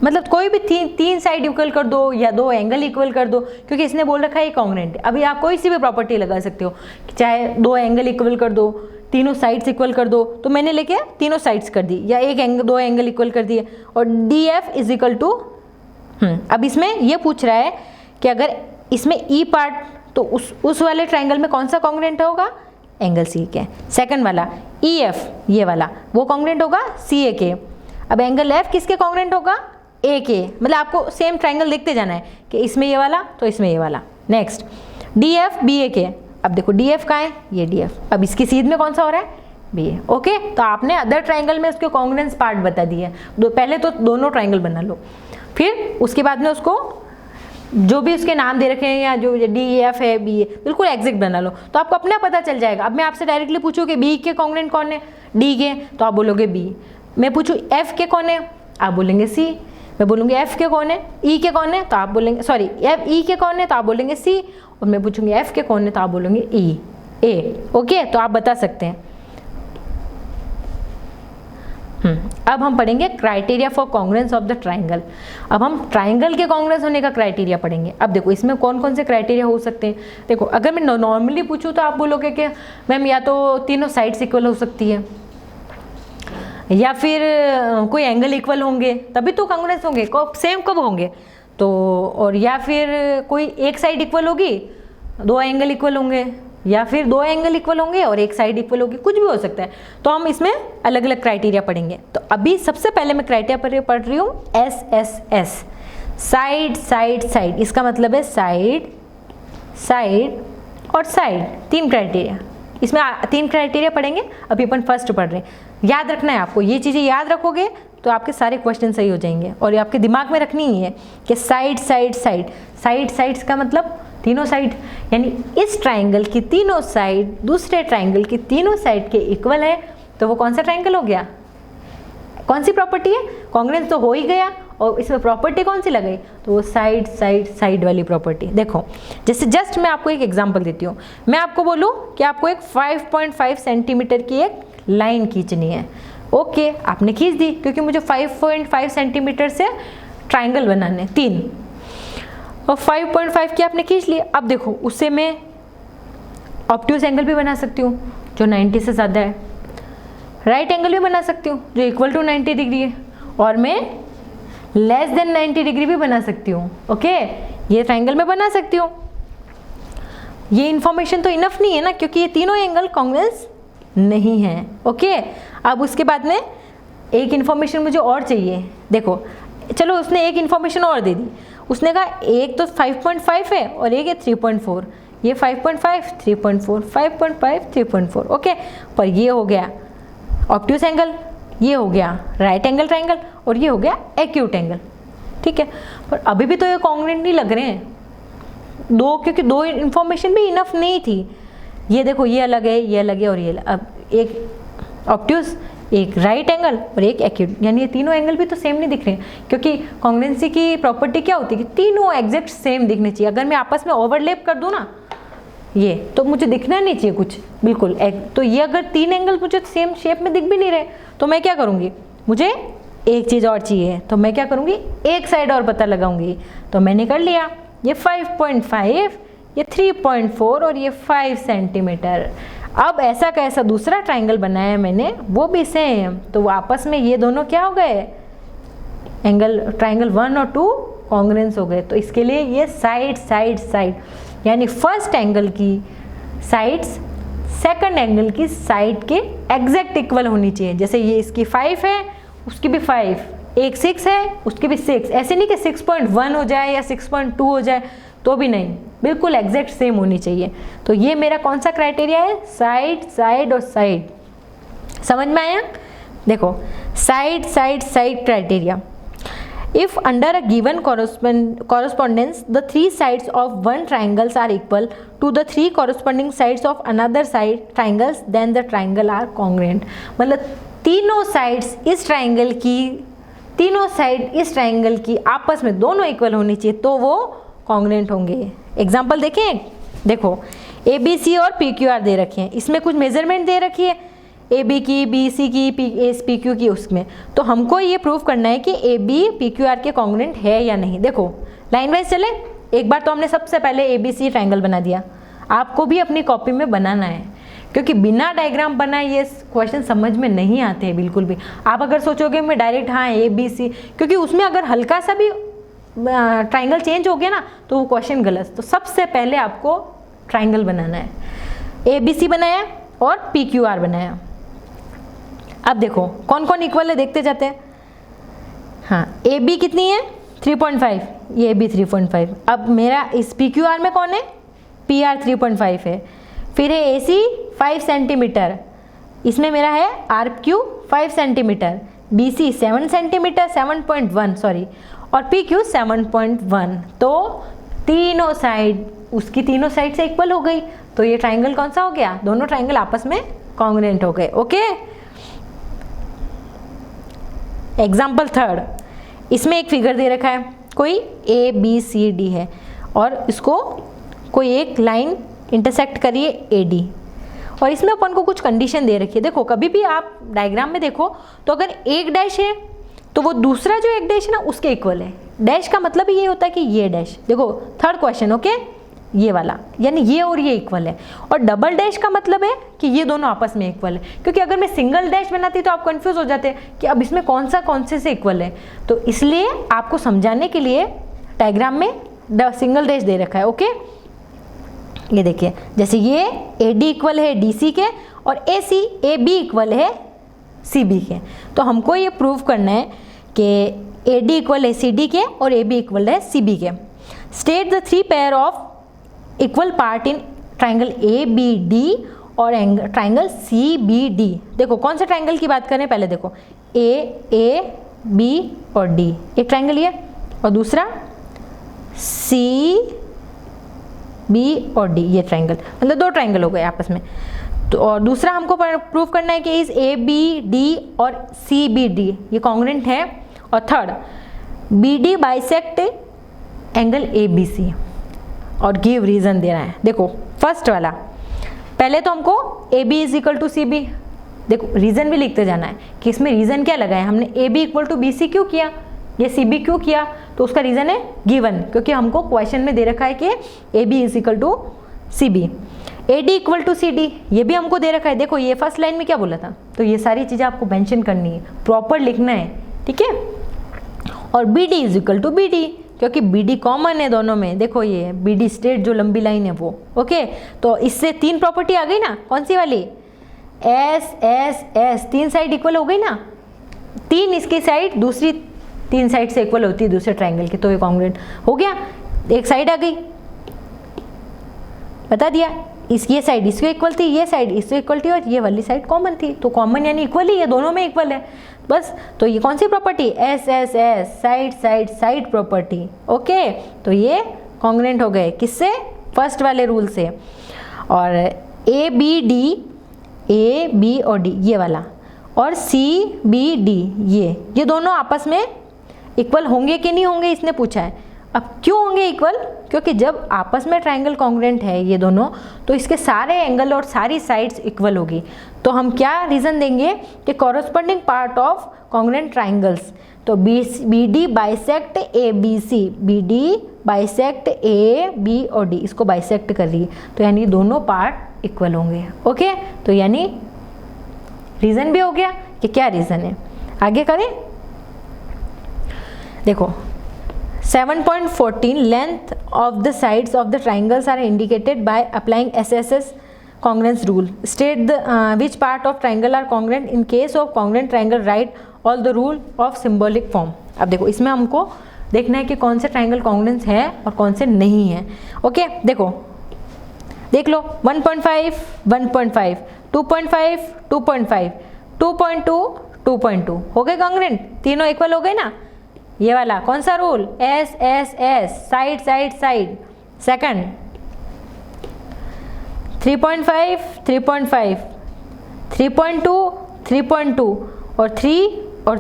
मतलब कोई भी तीन साइड इक्वल कर दो या दो एंगल इक्वल कर दो, क्योंकि इसने बोल रखा है ये कॉन्ग्रुएंट है। अभी आप कोई सी भी प्रॉपर्टी लगा सकते हो, चाहे दो एंगल इक्वल कर दो, तीनों साइड्स इक्वल कर दो, तो मैंने लेके तीनों साइड्स कर दी, या एक एंगल दो एंगल इक्वल कर दिए, और DF इज इक्वल टू अब इसमें ये पूछ रहा है कि अगर इसमें E पार्ट तो उस वाले ट्राइंगल में कौन सा कॉन्ग्रुएंट होगा, एंगल C के। सेकंड वाला EF ये वाला वो कॉन्ग्रुएंट होगा CA के। अब एंगल F किसके कॉन्ग्रुएंट होगा, A के। मतलब आपको सेम ट्राइंगल देखते जाना है कि इसमें ये वाला तो इसमें ये वाला। नेक्स्ट DF BA के। अब देखो DF कहाँ है, ये DF, अब इसकी सीध में कौन सा हो रहा है, BA। ओके, तो आपने अदर ट्राइंगल में उसके कॉन्ग्रुएंस पार्ट बता दिए। पहले तो दोनों ट्राइंगल बना लो, फिर उसके बाद में उसको जो भी उसके नाम दे रखे हैं या जो DEF है BA बिल्कुल एग्जैक्ट बना लो, तो आपको अपना पता चल जाएगा। अब मैं आपसे डायरेक्टली पूछूँ कि B के कॉन्ग्रुएंट कौन है, D के, तो आप बोलोगे B। मैं पूछूँ F के कौन है, आप बोलेंगे C। मैं बोलूँगी F के कौन है, E के कौन है, तो आप बोलेंगे सॉरी E के कौन है, तो आप बोलेंगे C। और मैं पूछूंगी F के कौन है, तो आप बोलेंगे E A। ओके, तो आप बता सकते हैं। अब हम पढ़ेंगे criteria for congruence of the triangle. अब हम ट्राइंगल के कॉन्ग्रुएंस होने का क्राइटेरिया पढ़ेंगे। अब देखो इसमें कौन कौन से क्राइटेरिया हो सकते हैं। देखो अगर मैं नॉर्मली पूछूं तो आप बोलोगे कि मैम या तो तीनों साइड्स इक्वल हो सकती है, या फिर कोई एंगल इक्वल होंगे तभी तो कॉन्ग्रुएंस होंगे। सेम कब होंगे तो, और या फिर कोई एक साइड इक्वल होगी, दो एंगल इक्वल होंगे, या फिर दो एंगल इक्वल होंगे और एक साइड इक्वल होगी, कुछ भी हो सकता है। तो हम इसमें अलग अलग क्राइटेरिया पढ़ेंगे। तो अभी सबसे पहले मैं क्राइटेरिया पढ़ रही हूँ SSS, साइड साइड साइड। इसका मतलब है साइड साइड और साइड, तीन क्राइटेरिया। इसमें तीन क्राइटेरिया पढ़ेंगे। अभी अपन फर्स्ट पढ़ रहे हैं। याद रखना है आपको, ये चीज़ें याद रखोगे तो आपके सारे क्वेश्चन सही हो जाएंगे। और ये आपके दिमाग में रखनी ही है कि side side side, side sides का मतलब तीनों साइड, यानी इस ट्राइंगल की तीनों साइड दूसरे ट्राइंगल की तीनों साइड के इक्वल है तो वो कौन सा ट्राइंगल हो गया, कौन सी प्रॉपर्टी है, कॉन्ग्रुएंस तो हो ही गया। और इसमें प्रॉपर्टी कौन सी लगाई, तो वो साइड साइड साइड वाली प्रॉपर्टी। देखो जैसे जस्ट मैं आपको एक एग्जांपल देती हूँ। मैं आपको बोलूँ कि आपको एक 5.5 सेंटीमीटर की एक लाइन खींचनी है। ओके, आपने खींच दी क्योंकि मुझे 5.5 सेंटीमीटर से ट्राइंगल बनाने तीन, और 5.5 की आपने खींच ली। अब देखो उससे मैं ऑब्ट्यूज एंगल भी बना सकती हूँ जो 90 से ज़्यादा है, राइट एंगल भी बना सकती हूँ जो इक्वल टू 90 डिग्री है, और मैं लेस देन 90 डिग्री भी बना सकती हूँ। ओके, ये ट्राइंगल में बना सकती हूँ। ये इन्फॉर्मेशन तो इनफ नहीं है ना, क्योंकि ये तीनों एंगल कॉन्ग्रुएंस नहीं है। ओके, अब उसके बाद में एक इन्फॉर्मेशन मुझे और चाहिए। देखो चलो उसने एक इन्फॉर्मेशन और दे दी। उसने कहा एक तो 5.5 है और एक है 3.4। ये 5.5 3.4 5.5 3.4। ओके, पर ये हो गया ऑब्ट्यूज एंगल, ये हो गया राइट एंगल ट्राइंगल, और ये हो गया एक्यूट एंगल। ठीक है, पर अभी भी तो ये कॉन्ग्रुएंट नहीं लग रहे हैं दो, क्योंकि दो इन्फॉर्मेशन भी इनफ नहीं थी। ये देखो ये अलग है, ये अलग है, और ये अब एक ऑब्ट्यूज, एक राइट एंगल और एक एक्यूट, यानी ये तीनों एंगल भी तो सेम नहीं दिख रहे हैं। क्योंकि कॉन्ग्रुएंसी की प्रॉपर्टी क्या होती है कि तीनों एग्जैक्ट सेम दिखने चाहिए। अगर मैं आपस में ओवरलैप कर दूँ ना ये, तो मुझे दिखना नहीं चाहिए कुछ बिल्कुल। तो ये अगर तीन एंगल मुझे सेम शेप में दिख भी नहीं रहे तो मैं क्या करूँगी, मुझे एक चीज़ और चाहिए, तो मैं क्या करूँगी, एक साइड और पता लगाऊंगी। तो मैंने कर लिया, ये 5.5, ये 3.4 और ये 5 सेंटीमीटर। अब ऐसा का ऐसा दूसरा ट्राइंगल बनाया मैंने, वो भी सेम, तो आपस में ये दोनों क्या हो गए, एंगल ट्राइंगल 1 और 2 कॉन्ग्रुएंस हो गए। तो इसके लिए ये साइड साइड साइड, यानी फर्स्ट एंगल की साइड्स सेकंड एंगल की साइड के एग्जैक्ट इक्वल होनी चाहिए। जैसे ये इसकी 5 है, उसकी भी 5, एक 6 है, उसकी भी 6। ऐसे नहीं कि 6.1 हो जाए या 6.2 हो जाए, तो भी नहीं, बिल्कुल एग्जैक्ट सेम होनी चाहिए। तो ये मेरा कौन सा क्राइटेरिया है, साइड साइड और साइड। समझ में आया? देखो side side side criteria. If under a given correspondence, the three sides of one triangles are equal to the three corresponding sides of another side triangles, then the triangle are congruent। मतलब तीनों sides इस triangle की, तीनों side इस triangle की आपस में दोनों इक्वल होनी चाहिए तो वो कॉन्ग्रुएंट होंगे। एग्जाम्पल देखें, देखो ABC और PQR दे रखे हैं, इसमें कुछ मेजरमेंट दे रखी है AB की, BC की, PQ की, उसमें तो हमको ये प्रूव करना है कि AB PQR के कॉन्ग्रुएंट है या नहीं। देखो लाइन वाइज चले, एक बार तो हमने सबसे पहले ABC ट्राइंगल बना दिया, आपको भी अपनी कॉपी में बनाना है, क्योंकि बिना डायग्राम बनाए ये क्वेश्चन समझ में नहीं आते हैं बिल्कुल भी। आप अगर सोचोगे मैं डायरेक्ट हाँ ABC, क्योंकि उसमें अगर हल्का सा भी ट्राइंगल चेंज हो गया ना तो वो क्वेश्चन गलत। तो सबसे पहले आपको ट्राइंगल बनाना है, ABC बनाया और PQR बनाया। अब देखो कौन कौन इक्वल है देखते जाते हैं। हाँ, AB कितनी है 3.5, ये AB 3.5। अब मेरा इस PQR में कौन है, PR 3.5 है। फिर है AC 5 सेंटीमीटर, इसमें मेरा है RQ 5 centimetre, BC 7 centimetre 7.1 sorry, और PQ 7.1। तो तीनों साइड उसकी तीनों साइड से इक्वल हो गई, तो ये ट्राइंगल कौन सा हो गया, दोनों ट्राइंगल आपस में कॉन्ग्रुएंट हो गए। ओके, एग्जाम्पल थर्ड, इसमें एक फिगर दे रखा है, कोई ABCD है और इसको कोई एक लाइन इंटरसेक्ट करिए AD, और इसमें अपन को कुछ कंडीशन दे रखी है। देखो कभी भी आप डायग्राम में देखो तो अगर एक डैश है तो वो दूसरा जो एक डैश है ना उसके इक्वल है। डैश का मतलब ये होता है कि ये डैश, देखो थर्ड क्वेश्चन, ओके, ये वाला, यानी ये और ये इक्वल है। और डबल डैश का मतलब है कि ये दोनों आपस में इक्वल है, क्योंकि अगर मैं सिंगल डैश बनाती तो आप कंफ्यूज हो जाते कि अब इसमें कौन से इक्वल है। तो इसलिए आपको समझाने के लिए डायग्राम में सिंगल डैश दे रखा है, ओके। ये देखिए, जैसे ये AD इक्वल है DC के और AB इक्वल है CB के। तो हमको ये प्रूव करना है कि AD इक्वल है CD के और AB इक्वल है CB के। State the 3 pair of equal part in triangle ABD और ट्राइंगल CBD। देखो कौन से ट्राइंगल की बात करें, पहले देखो A B और D, एक ट्राइंगल ये, और दूसरा C B और D, ये ट्राइंगल, मतलब 2 ट्राइंगल हो गए आपस में। तो और दूसरा हमको प्रूव करना है कि इस ABD और CBD ये कॉन्ग्रुएंट है। और third, BD bisect angle ABC और गिव रीजन देना है। देखो फर्स्ट वाला, पहले तो हमको AB is equal to CB, देखो रीजन भी लिखते जाना है कि इसमें रीजन क्या लगाए हमने, AB इक्वल टू BC क्यों किया, ये CB क्यों किया, तो उसका रीजन है गिवन, क्योंकि हमको क्वेश्चन में दे रखा है कि AB is equal to CB। AD equal to CD ये भी हमको दे रखा है। देखो ये फर्स्ट लाइन में क्या बोला था, तो ये सारी चीजें आपको मेंशन करनी है, प्रॉपर लिखना है, ठीक है। और BD is equal to BD, क्योंकि BD कॉमन है दोनों में। देखो ये BD स्ट्रेट जो लंबी लाइन है वो, ओके। तो इससे 3 प्रॉपर्टी आ गई ना, कौन सी वाली, S 3 साइड इक्वल हो गई ना, 3 इसकी साइड दूसरी 3 साइड से इक्वल होती है दूसरे ट्राइंगल की, तो ये कॉन्ग्रुएंट हो गया। एक साइड आ गई, बता दिया, ये साइड इसको इक्वल थी, ये साइड इसको इक्वल थी और ये वाली साइड कॉमन थी, तो कॉमन यानी इक्वल ही, ये दोनों में इक्वल है बस। तो ये कौन सी property, S side property, okay. तो ये कॉन्ग्रुएंट हो गए किससे, फर्स्ट वाले रूल से। और A B और D ये वाला, और CBD ये दोनों आपस में इक्वल होंगे कि नहीं होंगे, इसने पूछा है। अब क्यों होंगे इक्वल, क्योंकि जब आपस में ट्राइंगल कॉन्ग्रुएंट है ये दोनों, तो इसके सारे एंगल और सारी साइड्स इक्वल होगी। तो हम क्या रीजन देंगे कि corresponding part of congruent triangles, तो BD bisect ABC, BD bisect A B और D, इसको बाइसेक्ट कर रही है, तो यानी दोनों पार्ट इक्वल होंगे, ओके। तो यानी रीजन भी हो गया कि क्या रीजन है। आगे करें, देखो 7.14 length of the sides of the triangles are indicated by applying SSS congruence rule. State the which part of triangle are congruent. In case of congruent triangle, write all the rule of symbolic form. अब देखो इसमें हमको देखना है कि कौन से triangle congruent है और कौन से नहीं है, ओके। देखो देख लो 1.5 1.5 2.5 2.5 2.2 2.2 हो गए कॉन्ग्रुएंट, तीनों इक्वल हो गए ना। ये वाला कौन सा रूल, S साइड। सेकंड 3.5 3.5 3.2 3.2 और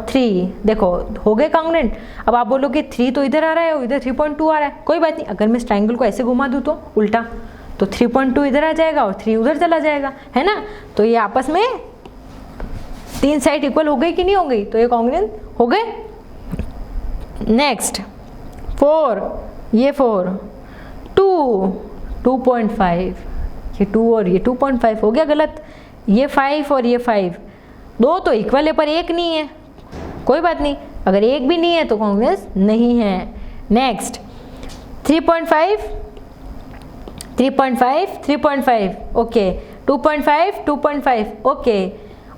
3 देखो हो गए कॉन्ग्रुएंट। अब आप बोलोगे 3 तो इधर आ रहा है और इधर 3.2 आ रहा है, कोई बात नहीं, अगर मैं इस ट्राइंगल को ऐसे घुमा दूँ तो उल्टा, तो 3.2 इधर आ जाएगा और 3 उधर चला जाएगा, है ना। तो ये आपस में 3 साइड इक्वल हो गई कि नहीं हो गई, तो ये कॉन्ग्रुएंट हो गए। नेक्स्ट 4 ये 4 2.5 ये 2 और ये 2.5 हो गया गलत। ये 5 और ये 5 दो तो इक्वल है पर एक नहीं है, कोई बात नहीं, अगर एक भी नहीं है तो कॉन्ग्रुएंस नहीं है। नेक्स्ट 3.5 ओके, 2.5 ओके,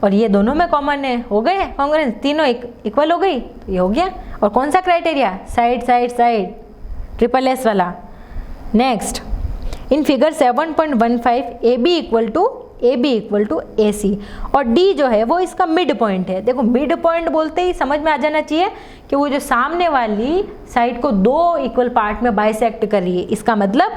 और ये दोनों में कॉमन है, हो गए कॉन्ग्रुएंस, तीनों इक्वल हो गई, तो ये हो गया। और कौन सा क्राइटेरिया, साइड SSS वाला। Next in figure 7.15 AB equal to AC और D जो है वो इसका मिड पॉइंट है। देखो मिड पॉइंट बोलते ही समझ में आ जाना चाहिए कि वो जो सामने वाली साइड को 2 इक्वल पार्ट में बाइसेक्ट कर रही है, इसका मतलब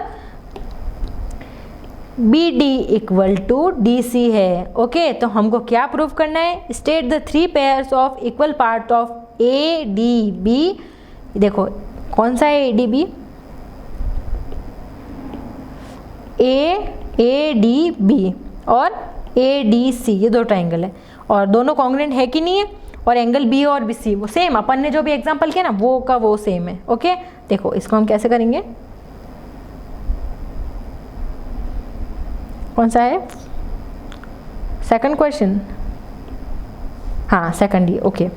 BD इक्वल टू DC है, ओके। तो हमको क्या प्रूव करना है, state the 3 pairs of equal part of ADB। देखो कौन सा है ADB, ADB और ADC, ये दो ट्राइंगल है और दोनों कॉन्ग्रुएंट है कि नहीं है, और एंगल बी और बी सी वो सेम, अपन ने जो भी एग्जांपल किया ना वो का वो सेम है। ओके, देखो इसको हम कैसे करेंगे, कौन सा है सेकंड क्वेश्चन, हाँ सेकंड ही। ओके,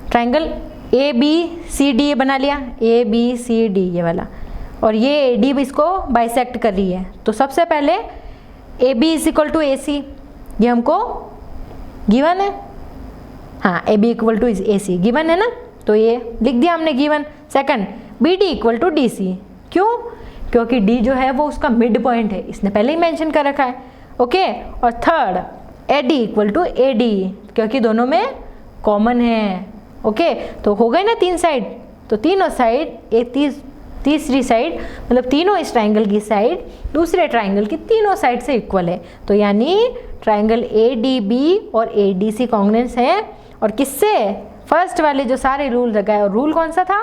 ट्राइंगल ABCD बना लिया, ABCD ये वाला, और ये AD भी इसको बाइसेक्ट कर रही है। तो सबसे पहले AB is equal to AC, ये हमको गिवन है, हाँ AB equal to AC given है ना, तो ये लिख दिया हमने given. Second BD equal to DC, क्यों? क्योंकि D जो है वो उसका मिड पॉइंट है, इसने पहले ही मेंशन कर रखा है। ओके, और third AD equal to AD, क्योंकि दोनों में कॉमन है। ओके, तो हो गए ना तीन साइड, तो तीनों साइड, एक तीसरी साइड मतलब तीनों इस ट्राइंगल की साइड दूसरे ट्राइंगल की तीनों साइड से इक्वल है, तो यानी ट्राइंगल ADB और ADC कॉन्ग्रुएंस है। और किससे? फर्स्ट वाले जो सारे रूल लगाए, और रूल कौन सा था?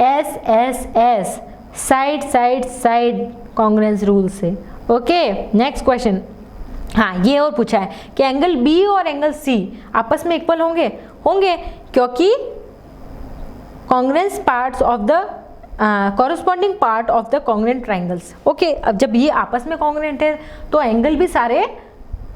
SSS, side side side congruence rule से। ओके, नेक्स्ट क्वेश्चन, हाँ ये और पूछा है कि एंगल B और एंगल C आपस में इक्वल होंगे? होंगे, क्योंकि congruence parts of the corresponding part of the congruent triangles. Okay, अब जब ये आपस में कॉन्ग्रुएंट है तो एंगल भी सारे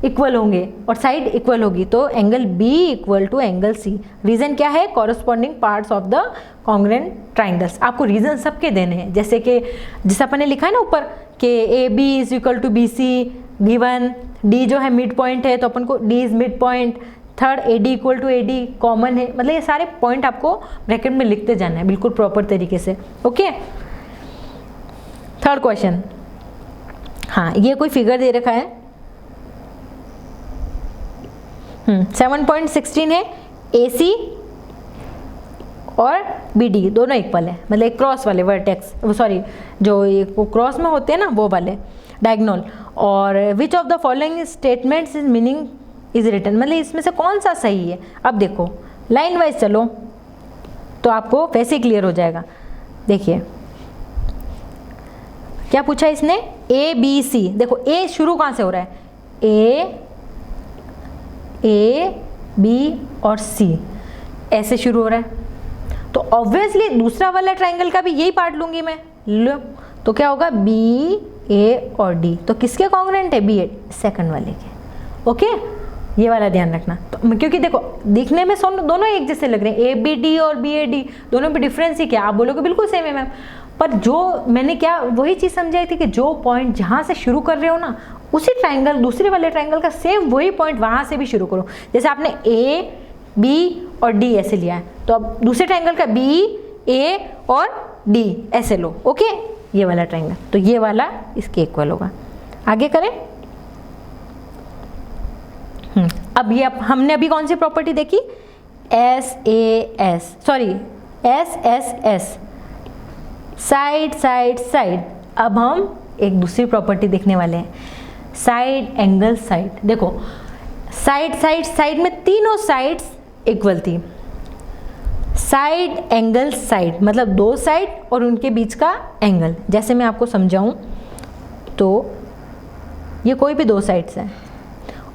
इक्वल होंगे और साइड इक्वल होगी, तो angle B equal to angle C। Reason क्या है? Corresponding parts of the congruent triangles. आपको रीजन सबके देने हैं, जैसे कि जिस अपन ने लिखा है ना ऊपर कि AB is equal to BC given, D जो है मिड पॉइंट है तो अपन को D is mid point, third AD equal to AD common है, मतलब ये सारे पॉइंट आपको ब्रैकेट में लिखते जाना है बिल्कुल प्रॉपर तरीके से। ओके, थर्ड क्वेश्चन, हाँ ये कोई फिगर दे रखा है 7.16 है, AC और BD दोनों इक्वल है, मतलब एक क्रॉस वाले वर्टेक्स, सॉरी जो ये क्रॉस में होते हैं ना वो वाले डायगोनल। और which of the following statements is meaning is written, मतलब इसमें से कौन सा सही है? अब देखो लाइन वाइज चलो तो आपको वैसे क्लियर हो जाएगा। देखिए क्या पूछा इसने, ABC, देखो A शुरू कहाँ से हो रहा है? A B और C ऐसे शुरू हो रहा है, तो ऑब्वियसली दूसरा वाला ट्राइंगल का भी यही पार्ट लूंगी मैं, लो तो क्या होगा B A और D, तो किसके कॉन्ग्रुएंट है? B A, सेकंड वाले के। ओके, ये वाला ध्यान रखना, तो क्योंकि देखो दिखने में दोनों एक जैसे लग रहे हैं, ABD और BAD दोनों में डिफरेंस ही क्या? आप बोलोगे बिल्कुल सेम है मैम, पर जो मैंने क्या वही चीज़ समझाई थी कि जो पॉइंट जहाँ से शुरू कर रहे हो ना उसी ट्राइंगल दूसरे वाले ट्राइंगल का सेम वही पॉइंट वहाँ से भी शुरू करो। जैसे आपने A B और D ऐसे लिया है, तो अब दूसरे ट्राइंगल का B A और D ऐसे लो। ओके, ये वाला ट्राइंगल, तो ये वाला इसके इक्वल होगा। आगे करें, अब ये हमने अभी कौन सी प्रॉपर्टी देखी? SSS, side side side. अब हम एक दूसरी प्रॉपर्टी देखने वाले हैं, साइड एंगल साइड। देखो साइड साइड साइड में तीनों साइड्स इक्वल थी, साइड एंगल साइड मतलब दो साइड और उनके बीच का एंगल। जैसे मैं आपको समझाऊं तो ये कोई भी दो साइड्स हैं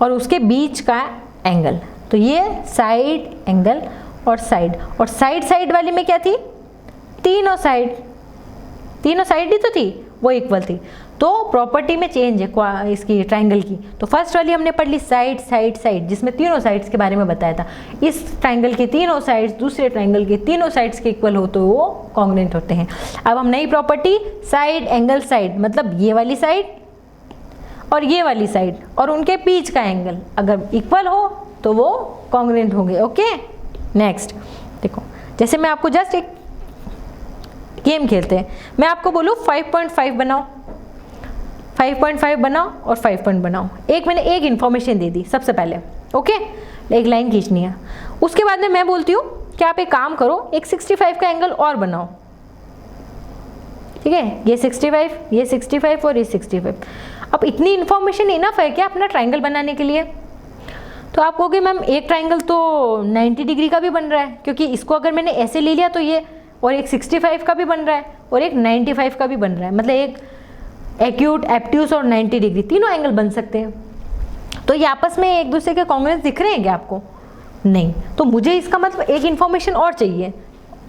और उसके बीच का एंगल, तो ये साइड एंगल और साइड साइड वाली में क्या थी? तीनों साइड ही तो थी, वो इक्वल थी। तो प्रॉपर्टी में चेंज है इसकी ट्राइंगल की। तो फर्स्ट वाली हमने पढ़ ली साइड साइड साइड, जिसमें तीनों साइड्स के बारे में बताया था। इस ट्राइंगल की तीनों साइड्स दूसरे ट्राइंगल के तीनों साइड्स के इक्वल हो तो वो कॉन्ग्रुएंट होते हैं। अब हम नई प्रॉपर्टी साइड एंगल साइड, मतलब ये वाली साइड और ये वाली साइड और उनके बीच का एंगल अगर इक्वल हो तो वो कॉन्ग्रुएंट होंगे। ओके, नेक्स्ट देखो, जैसे मैं आपको जस्ट एक गेम खेलते हैं, मैं आपको बोलूँ 5.5 बनाओ, 5.5 बनाओ और 5 पॉइंट बनाओ। मैंने एक इन्फॉर्मेशन दे दी सबसे पहले, ओके, एक लाइन खींचनी है। उसके बाद में मैं बोलती हूँ कि आप एक काम करो, एक 65 का एंगल और बनाओ, ठीक है, ये 65, ये 65 और ये 65। अब इतनी इन्फॉर्मेशन इनफ है क्या अपना ट्राइंगल बनाने के लिए? तो आप कहोगे मैम एक ट्राइंगल तो 90 डिग्री का भी बन रहा है, क्योंकि इसको अगर मैंने ऐसे ले लिया तो ये, और एक 65 का भी बन रहा है और एक 95 का भी बन रहा है, मतलब एक एक्यूट, एप्ट्यूस और 90 डिग्री तीनों एंगल बन सकते हैं। तो ये आपस में एक दूसरे के कॉन्ग्रेंस दिख रहे हैं क्या आपको? नहीं। तो मुझे इसका मतलब एक इन्फॉर्मेशन और चाहिए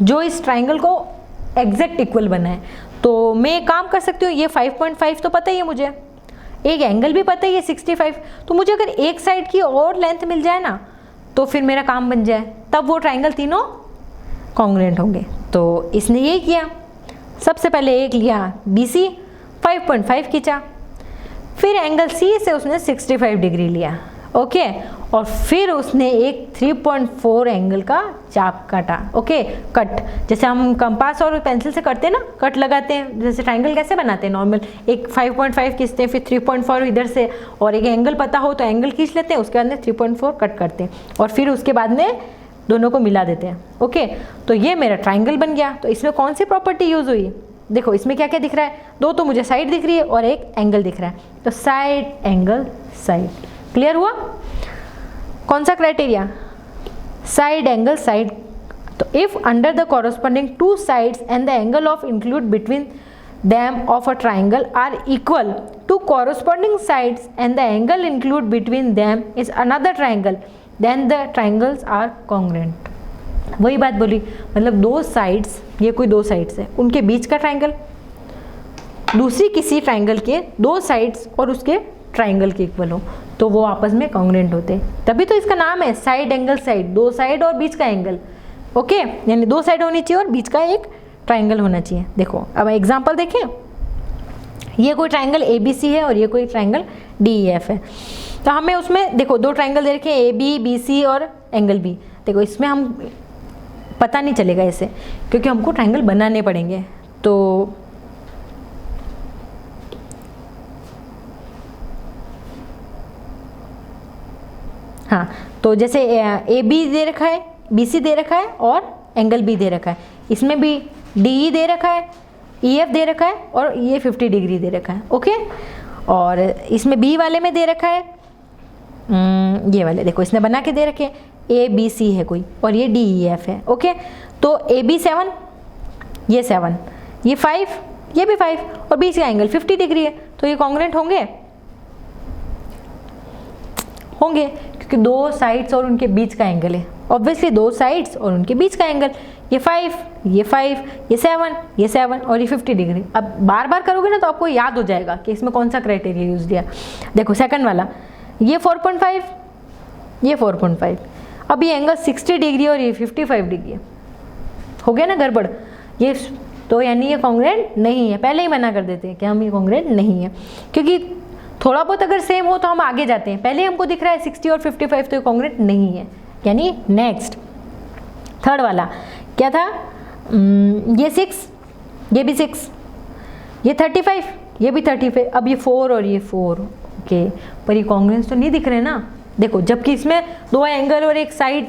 जो इस ट्राइंगल को एग्जैक्ट इक्वल बनाए। तो मैं एक काम कर सकती हूँ, ये 5.5 तो पता ही है मुझे, एक एंगल भी पता ही है 65, तो मुझे अगर एक साइड की और लेंथ मिल जाए ना तो फिर मेरा काम बन जाए, तब वो ट्राइंगल तीनों कॉन्ग्रुएंट होंगे। तो इसने यही किया, सबसे पहले एक लिया BC 5.5 खींचा, फिर एंगल C से उसने 65 डिग्री लिया, ओके, और फिर उसने एक 3.4 एंगल का चाप काटा, ओके, कट, जैसे हम कंपास और पेंसिल से करते हैं ना, कट लगाते हैं, जैसे ट्राइंगल कैसे बनाते हैं नॉर्मल, एक 5.5 खींचते हैं, फिर 3.4 इधर से, और एक एंगल पता हो तो एंगल खींच लेते हैं, उसके बाद में 3.4 कट करते हैं, और फिर उसके बाद में दोनों को मिला देते हैं, ओके। तो ये मेरा ट्राइंगल बन गया। तो इसमें कौन सी प्रॉपर्टी यूज हुई? देखो इसमें क्या क्या दिख रहा है, दो तो मुझे साइड दिख रही है और एक एंगल दिख रहा है, तो साइड एंगल साइड, क्लियर हुआ? कौन सा क्राइटेरिया? Side angle side. तो if under the corresponding two sides and the angle of include between them of a triangle are equal to corresponding sides and the angle include between them is another triangle, then the triangles are congruent। वही बात बोली, मतलब दो sides, ये कोई दो sides है, उनके बीच का ट्राइंगल दूसरी किसी ट्राइंगल के दो साइड्स और उसके ट्राइंगल के इक्वल हो तो वो आपस में कॉन्ग्रुएंट होते हैं, तभी तो इसका नाम है साइड एंगल साइड, दो साइड और बीच का एंगल, ओके, यानी दो साइड होनी चाहिए और बीच का एक ट्राइंगल होना चाहिए। देखो अब एग्जांपल देखें, ये कोई ट्राइंगल ABC है और ये कोई ट्राइंगल DEF है, तो हमें उसमें देखो दो ट्राइंगल दे रखे हैं AB BC और एंगल B। देखो इसमें हम पता नहीं चलेगा ऐसे, क्योंकि हमको ट्राइंगल बनाने पड़ेंगे। तो हाँ, तो जैसे AB दे रखा है, BC दे रखा है और एंगल B दे रखा है, इसमें भी DE दे रखा है, EF दे रखा है और ये 50 डिग्री दे रखा है, ओके। और इसमें B वाले में दे रखा है, ये वाले देखो इसने बना के दे रखे हैं, ABC है कोई और ये DEF है, ओके। तो AB 7, ये 7, ये 5, ये भी 5 और बीच का एंगल 50 डिग्री है, तो ये कॉन्ग्रुएंट होंगे, होंगे क्योंकि दो साइड्स और उनके बीच का एंगल है, ऑब्वियसली दो साइड्स और उनके बीच का एंगल, ये 5, ये 5, ये 7, ये 7 और ये 50 डिग्री। अब बार बार करोगे ना तो आपको याद हो जाएगा कि इसमें कौन सा क्राइटेरिया यूज किया। देखो सेकंड वाला, ये 4.5, ये 4.5, अब ये एंगल 60 डिग्री और ये 55 डिग्री, हो गया ना गड़बड़ ये, तो यानी ये कॉन्ग्रुएंट नहीं है, पहले ही मना कर देते हैं कि हम ये कॉन्ग्रुएंट नहीं है, क्योंकि थोड़ा बहुत अगर सेम हो तो हम आगे जाते हैं, पहले हमको दिख रहा है 60 और 55 तो ये कॉन्ग्रुएंट नहीं है, यानी नेक्स्ट। थर्ड वाला क्या था, ये 6, ये भी 6, ये 35, ये भी 35, अब ये 4 और ये 4, ओके, पर ये कॉन्ग्रुएंस तो नहीं दिख रहे ना। देखो जबकि इसमें दो एंगल और एक साइड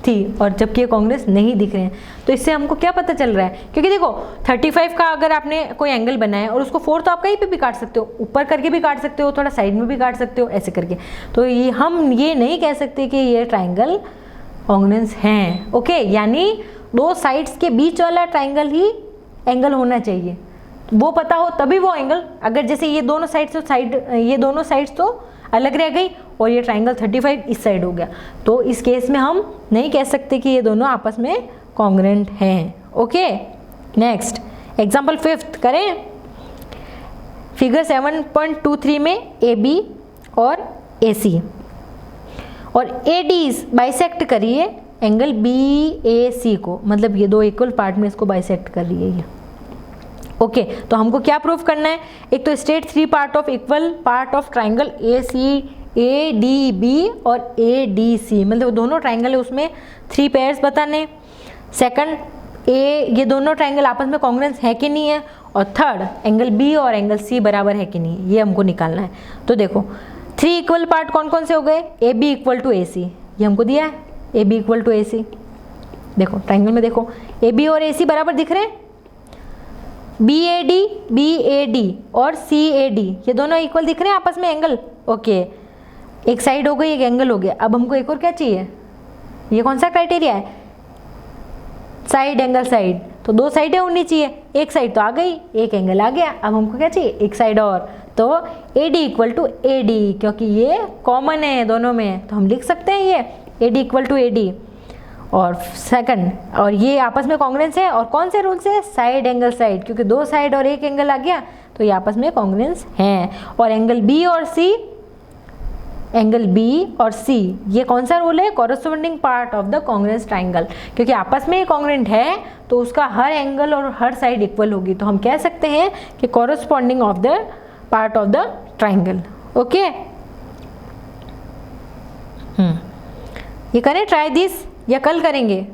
थी और जबकि ये कॉन्ग्रुएंस नहीं दिख रहे हैं, तो इससे हमको क्या पता चल रहा है, क्योंकि देखो 35 का अगर आपने कोई एंगल बनाया और उसको 4 तो आप कहीं पे भी काट सकते हो, ऊपर करके भी काट सकते हो, थोड़ा साइड में भी काट सकते हो, ऐसे करके, तो ये हम ये नहीं कह सकते कि ये ट्राइंगल कॉन्ग्रुएंस हैं, ओके। यानी दो साइड्स के बीच वाला ट्राइंगल ही एंगल होना चाहिए, वो पता हो तभी वो एंगल, अगर जैसे ये दोनों साइड्स तो ये दोनों साइड्स तो अलग रह गई और ये ट्राइंगल 35 इस साइड हो गया, तो इस केस में हम नहीं कह सकते कि ये दोनों आपस में कॉन्ग्रुएंट हैं, ओके। नेक्स्ट एग्जांपल 5th करें, फिगर 7.23 में AB और AC और ADs बाइसेक्ट करिए एंगल BAC को, मतलब ये दो इक्वल पार्ट में इसको बाइसेक्ट कर रही है ये, ओके। तो हमको क्या प्रूफ करना है, एक तो state 3 part of equal part of triangle ADB और ADC, मतलब दोनों ट्राइंगल है उसमें 3 पेयर्स बताने। सेकंड, ये दोनों ट्राइंगल आपस में कॉन्ग्रुएंस है कि नहीं है, और थर्ड एंगल B और एंगल C बराबर है कि नहीं, ये हमको निकालना है। तो देखो 3 इक्वल पार्ट कौन कौन से हो गए, AB इक्वल टू AC, ये हमको दिया है, AB इक्वल टू AC, देखो ट्राइंगल में देखो AB और AC बराबर दिख रहे हैं, BAD और CAD ये दोनों इक्वल दिख रहे हैं आपस में एंगल, ओके। एक साइड हो गई, एक एंगल हो गया, अब हमको एक और क्या चाहिए, ये कौन सा क्राइटेरिया है, साइड एंगल साइड, तो दो साइडें होनी चाहिए, एक साइड तो आ गई, एक एंगल आ गया, अब हमको क्या चाहिए, एक साइड और, तो AD इक्वल टू AD, क्योंकि ये कॉमन है दोनों में, तो हम लिख सकते हैं ये AD इक्वल टू AD। और सेकंड, और ये आपस में कॉन्ग्रेंस है, और कौन से रूल से? साइड एंगल साइड, क्योंकि दो साइड और एक एंगल आ गया तो ये आपस में कॉन्ग्रेंस हैं। और एंगल B और C, एंगल B और C, ये कौन सा रूल है? Corresponding part of the congruence triangle, क्योंकि आपस में ही कॉन्ग्रेंट है तो उसका हर एंगल और हर साइड इक्वल होगी, तो हम कह सकते हैं कि corresponding of the part of the triangle. Okay, ये करें ट्राई दिस या कल करेंगे?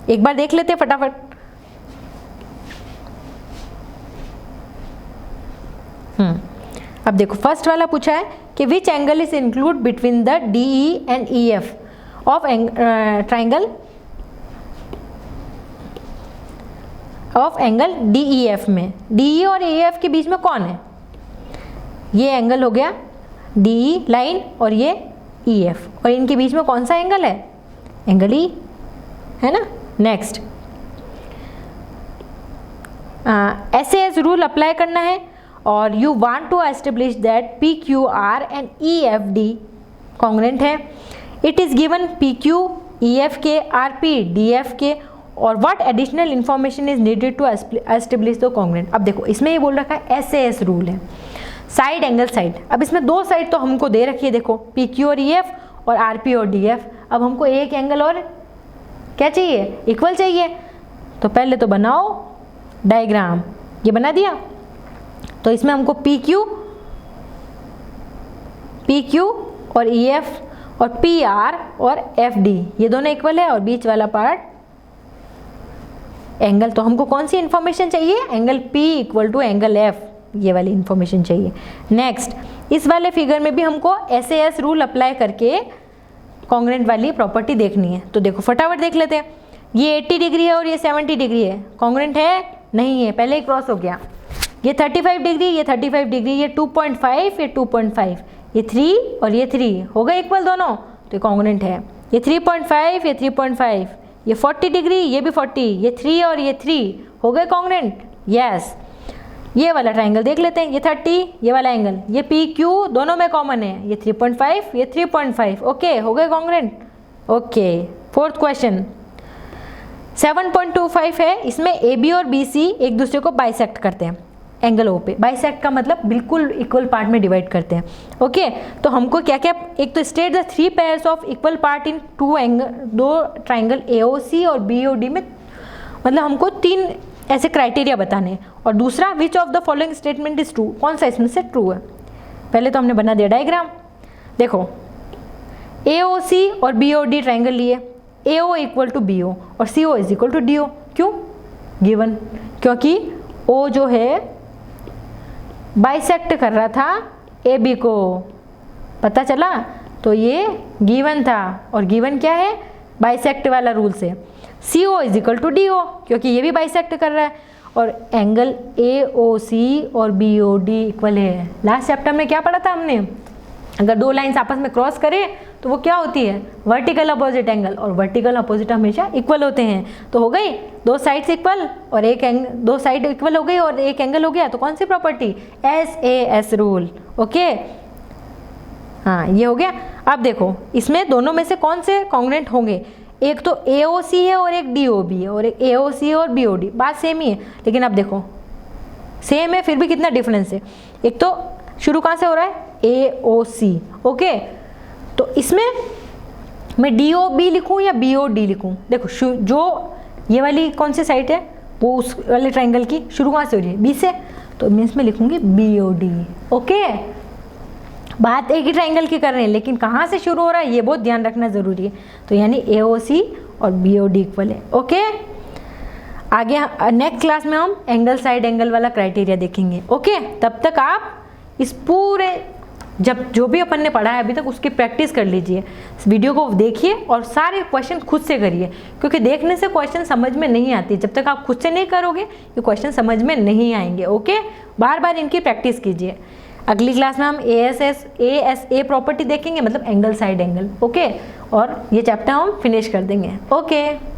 एक बार देख लेते हैं फटाफट। अब देखो फर्स्ट वाला पूछा है कि which angle is include between the DE and EF of triangle DEF में। DE और EF के बीच में कौन है? ये एंगल हो गया DE लाइन और ये EF, और इनके बीच में कौन सा एंगल है? एंगल E है ना। नेक्स्ट, SAS रूल अप्लाई करना है और you want to establish that PQR and EFD congruent है। It is given PQ EF के, RP DF के, और what additional information is needed to establish the congruent. अब देखो इसमें ये बोल रखा है SAS रूल है, साइड एंगल साइड। अब इसमें दो साइड तो हमको दे रखी है, देखो PQ और EF और RP और DF। अब हमको एक एंगल और क्या चाहिए? इक्वल चाहिए। तो पहले तो बनाओ डायग्राम, ये बना दिया। तो इसमें हमको PQ और EF और PR और FD ये दोनों इक्वल है, और बीच वाला पार्ट एंगल। तो हमको कौन सी इंफॉर्मेशन चाहिए? Angle P equal to angle F, ये वाली इंफॉर्मेशन चाहिए। नेक्स्ट, इस वाले फिगर में भी हमको SAS रूल अप्लाई करके कॉन्ग्रेंट वाली प्रॉपर्टी देखनी है। तो देखो फटाफट देख लेते हैं। ये 80 डिग्री है और ये 70 डिग्री है, कॉन्ग्रेंट है? नहीं है, पहले ही क्रॉस हो गया। ये 35 डिग्री, ये 35 डिग्री, ये 2.5, ये 2.5, ये 3 और ये 3 हो गए इक्वल दोनों, तो कॉन्ग्रेंट है। ये 3.5, ये 3.5, ये 40 डिग्री, ये भी 40, ये 3 और ये 3 हो गए कॉन्ग्रेंट। यस, ये वाला ट्राइंगल देख लेते हैं। ये 30, ये वाला एंगल, ये PQ दोनों में कॉमन है, ये 3.5, ये 3.5, ओके हो गए कॉन्ग्रेंट। ओके, फोर्थ क्वेश्चन 7.25 है। इसमें AB और BC एक दूसरे को बाइसेक्ट करते हैं एंगल O पे। बाइसेक्ट का मतलब बिल्कुल इक्वल पार्ट में डिवाइड करते हैं। ओके, तो हमको क्या क्या, एक तो state the 3 pairs of equal part in दो ट्राइंगल AOC और BOD में, मतलब हमको 3 ऐसे क्राइटेरिया बताने हैं। और दूसरा, विच of the following statement is true, कौन सा इसमें से ट्रू है। पहले तो हमने बना दिया डायग्राम। देखो AOC और BOD ट्राइंगल लिए, AO इक्वल टू BO और CO is equal to DO। क्यों? गिवन, क्योंकि O जो है बाइसेक्ट कर रहा था AB को, पता चला, तो ये गिवन था। और गिवन क्या है? बाइसेक्ट वाला रूल से। CO is equal to DO, क्योंकि ये भी बाइसेक्ट कर रहा है। और एंगल AOC और BOD इक्वल है। लास्ट चैप्टर में क्या पढ़ा था हमने? अगर दो लाइंस आपस में क्रॉस करें तो वो क्या होती है? वर्टिकल अपोजिट एंगल, और वर्टिकल अपोजिट हमेशा इक्वल होते हैं। तो हो गई दो साइड्स इक्वल और एक दो साइड इक्वल हो गई और एक एंगल हो गया, तो कौन सी प्रॉपर्टी? SAS rule. ओके, हाँ ये हो गया। अब देखो इसमें दोनों में से कौन से कॉन्ग्रेंट होंगे? एक तो AOC है और एक DOB है, और एक AOC है और BOD, बात सेम ही है। लेकिन अब देखो सेम है फिर भी कितना डिफरेंस है। एक तो शुरू कहाँ से हो रहा है? AOC। ओके, तो इसमें मैं DOB लिखूं या BOD लिखूं? देखो जो ये वाली कौन सी साइड है वो उस वाले ट्राइंगल की शुरू कहाँ से हो रही है? B से, तो मैं इसमें लिखूंगी BOD। ओके, बात एक ही ट्राइंगल की कर रहे हैं, लेकिन कहाँ से शुरू हो रहा है ये बहुत ध्यान रखना ज़रूरी है। तो यानी AOC और BOD इक्वल है। ओके, आगे नेक्स्ट क्लास में हम एंगल साइड एंगल वाला क्राइटेरिया देखेंगे। ओके, तब तक आप इस पूरे जो भी अपन ने पढ़ा है अभी तक उसकी प्रैक्टिस कर लीजिए। इस वीडियो को देखिए और सारे क्वेश्चन खुद से करिए, क्योंकि देखने से क्वेश्चन समझ में नहीं आती। जब तक आप खुद से नहीं करोगे ये क्वेश्चन समझ में नहीं आएंगे। ओके, बार बार इनकी प्रैक्टिस कीजिए। अगली क्लास में हम ASA प्रॉपर्टी देखेंगे, मतलब एंगल साइड एंगल। ओके, और ये चैप्टर हम फिनिश कर देंगे। ओके।